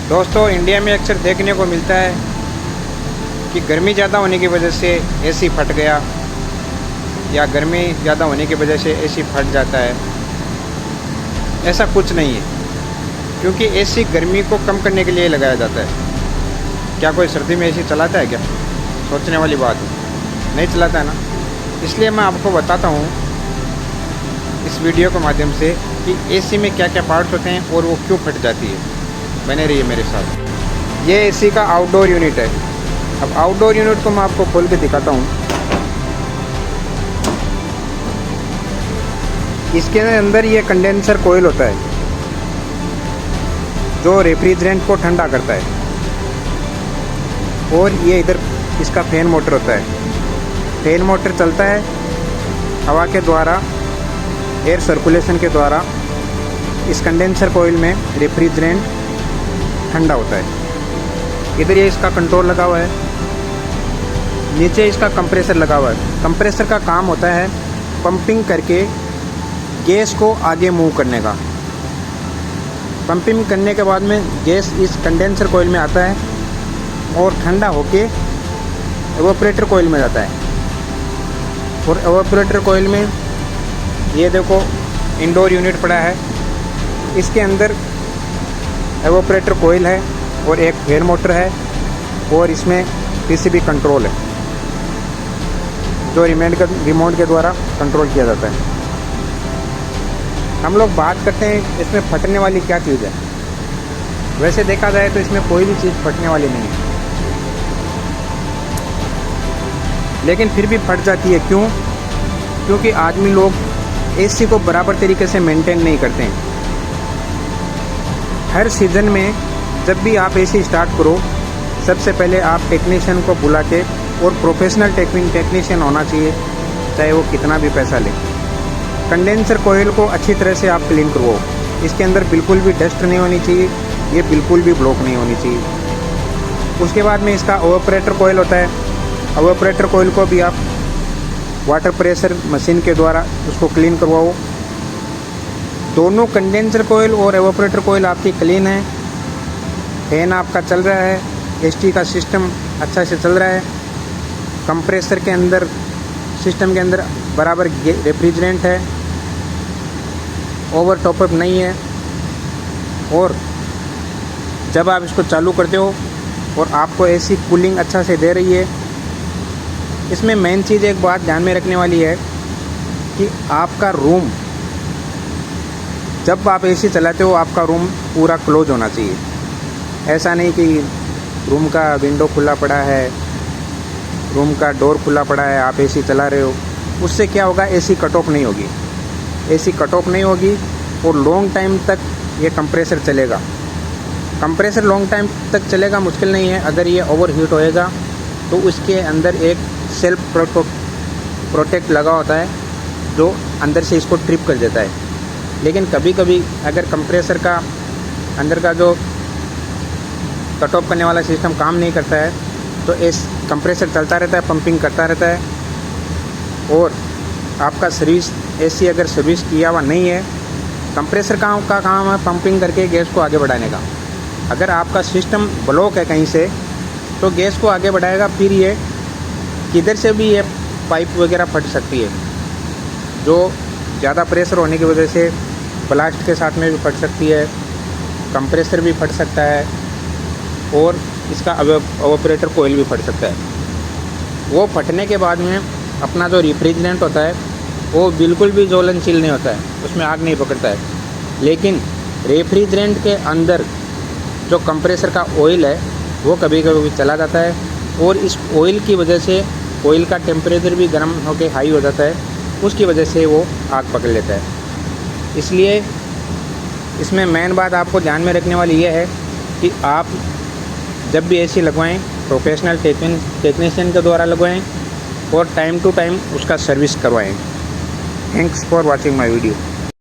दोस्तों, इंडिया में अक्सर देखने को मिलता है कि गर्मी ज़्यादा होने की वजह से एसी फट गया या गर्मी ज़्यादा होने की वजह से एसी फट जाता है। ऐसा कुछ नहीं है, क्योंकि एसी गर्मी को कम करने के लिए लगाया जाता है। क्या कोई सर्दी में एसी चलाता है क्या? सोचने वाली बात है, नहीं चलाता है ना। इसलिए मैं आपको बताता हूँ इस वीडियो के माध्यम से कि एसी में क्या क्या पार्ट्स होते हैं और वो क्यों फट जाती है। बने रहिए मेरे साथ। ये एसी का आउटडोर यूनिट है। अब आउटडोर यूनिट को मैं आपको खोल के दिखाता हूँ। इसके अंदर ये कंडेंसर कोयल होता है जो रेफ्रिजरेंट को ठंडा करता है, और ये इधर इसका फैन मोटर होता है। फैन मोटर चलता है हवा के द्वारा, एयर सर्कुलेशन के द्वारा। इस कंडेंसर कोयल में रेफ्रिजरेंट ठंडा होता है। इधर ये इसका कंट्रोल लगा हुआ है, नीचे इसका कंप्रेसर लगा हुआ है। कंप्रेसर का काम होता है पंपिंग करके गैस को आगे मूव करने का। पंपिंग करने के बाद में गैस इस कंडेंसर कोयल में आता है और ठंडा होके एवापोरेटर कोयल में जाता है। और एवापोरेटर कोयल में ये देखो इंडोर यूनिट पड़ा है। इसके अंदर एवापोरेटर कोयल है और एक फैन मोटर है, और इसमें पीसीबी कंट्रोल है जो रिमोट के द्वारा कंट्रोल किया जाता है। हम लोग बात करते हैं इसमें फटने वाली क्या चीज़ है। वैसे देखा जाए तो इसमें कोई भी चीज़ फटने वाली नहीं है, लेकिन फिर भी फट जाती है। क्यों? क्योंकि आदमी लोग एसी को बराबर तरीके से मेंटेन नहीं करते हैं। हर सीज़न में जब भी आप एसी स्टार्ट करो, सबसे पहले आप टेक्नीशियन को बुला के, और प्रोफेशनल टेक्नीशियन होना चाहिए, चाहे वो कितना भी पैसा ले। कंडेंसर कोयल को अच्छी तरह से आप क्लीन करवाओ। इसके अंदर बिल्कुल भी डस्ट नहीं होनी चाहिए, ये बिल्कुल भी ब्लॉक नहीं होनी चाहिए। उसके बाद में इसका एवापोरेटर कोयल होता है। एवापोरेटर कोयल को भी आप वाटर प्रेशर मशीन के द्वारा उसको क्लीन करवाओ। दोनों कंडेंसर कोयल और एवापोरेटर कोयल आपकी क्लीन है। फैन आपका चल रहा है, एसी का सिस्टम अच्छा से चल रहा है। कंप्रेसर के अंदर, सिस्टम के अंदर बराबर रेफ्रिजरेंट है, ओवर टॉपअप नहीं है। और जब आप इसको चालू करते हो और आपको एसी कूलिंग अच्छा से दे रही है। इसमें मेन चीज़ एक बात ध्यान में रखने वाली है कि आपका रूम, जब आप एसी चलाते हो, आपका रूम पूरा क्लोज होना चाहिए। ऐसा नहीं कि रूम का विंडो खुला पड़ा है, रूम का डोर खुला पड़ा है, आप एसी चला रहे हो। उससे क्या होगा? एसी कट ऑफ नहीं होगी। एसी कट ऑफ नहीं होगी और लॉन्ग टाइम तक ये कंप्रेसर चलेगा। कंप्रेसर लॉन्ग टाइम तक चलेगा मुश्किल नहीं है। अगर ये ओवर हीट होएगा तो उसके अंदर एक सेल्फ प्रोटेक्ट लगा होता है जो अंदर से इसको ट्रिप कर देता है। लेकिन कभी कभी अगर कंप्रेसर का अंदर का जो कट ऑफ करने वाला सिस्टम काम नहीं करता है, तो इस कंप्रेसर चलता रहता है, पंपिंग करता रहता है। और आपका सर्विस, एसी अगर सर्विस किया हुआ नहीं है, कंप्रेसर का काम है पंपिंग करके गैस को आगे बढ़ाने का। अगर आपका सिस्टम ब्लॉक है कहीं से, तो गैस को आगे बढ़ाएगा, फिर ये किधर से भी ये पाइप वगैरह फट सकती है, जो ज़्यादा प्रेशर होने की वजह से ब्लास्ट के साथ में भी फट सकती है। कंप्रेसर भी फट सकता है और इसका एवापोरेटर कोयल भी फट सकता है। वो फटने के बाद में अपना जो रेफ्रिजरेंट होता है वो बिल्कुल भी ज्वलनशील नहीं होता है, उसमें आग नहीं पकड़ता है। लेकिन रेफ्रिजरेंट के अंदर जो कंप्रेसर का ऑयल है वो कभी कभी चला जाता है, और इस ऑयल की वजह से ऑयल का टेम्परेचर भी गर्म होकर हाई हो जाता है, उसकी वजह से वो आग पकड़ लेता है। इसलिए इसमें मेन बात आपको ध्यान में रखने वाली ये है कि आप जब भी एसी लगवाएं, प्रोफेशनल टेक्नीशियन के द्वारा लगवाएं और टाइम टू टाइम उसका सर्विस करवाएं। Thanks for watching my video.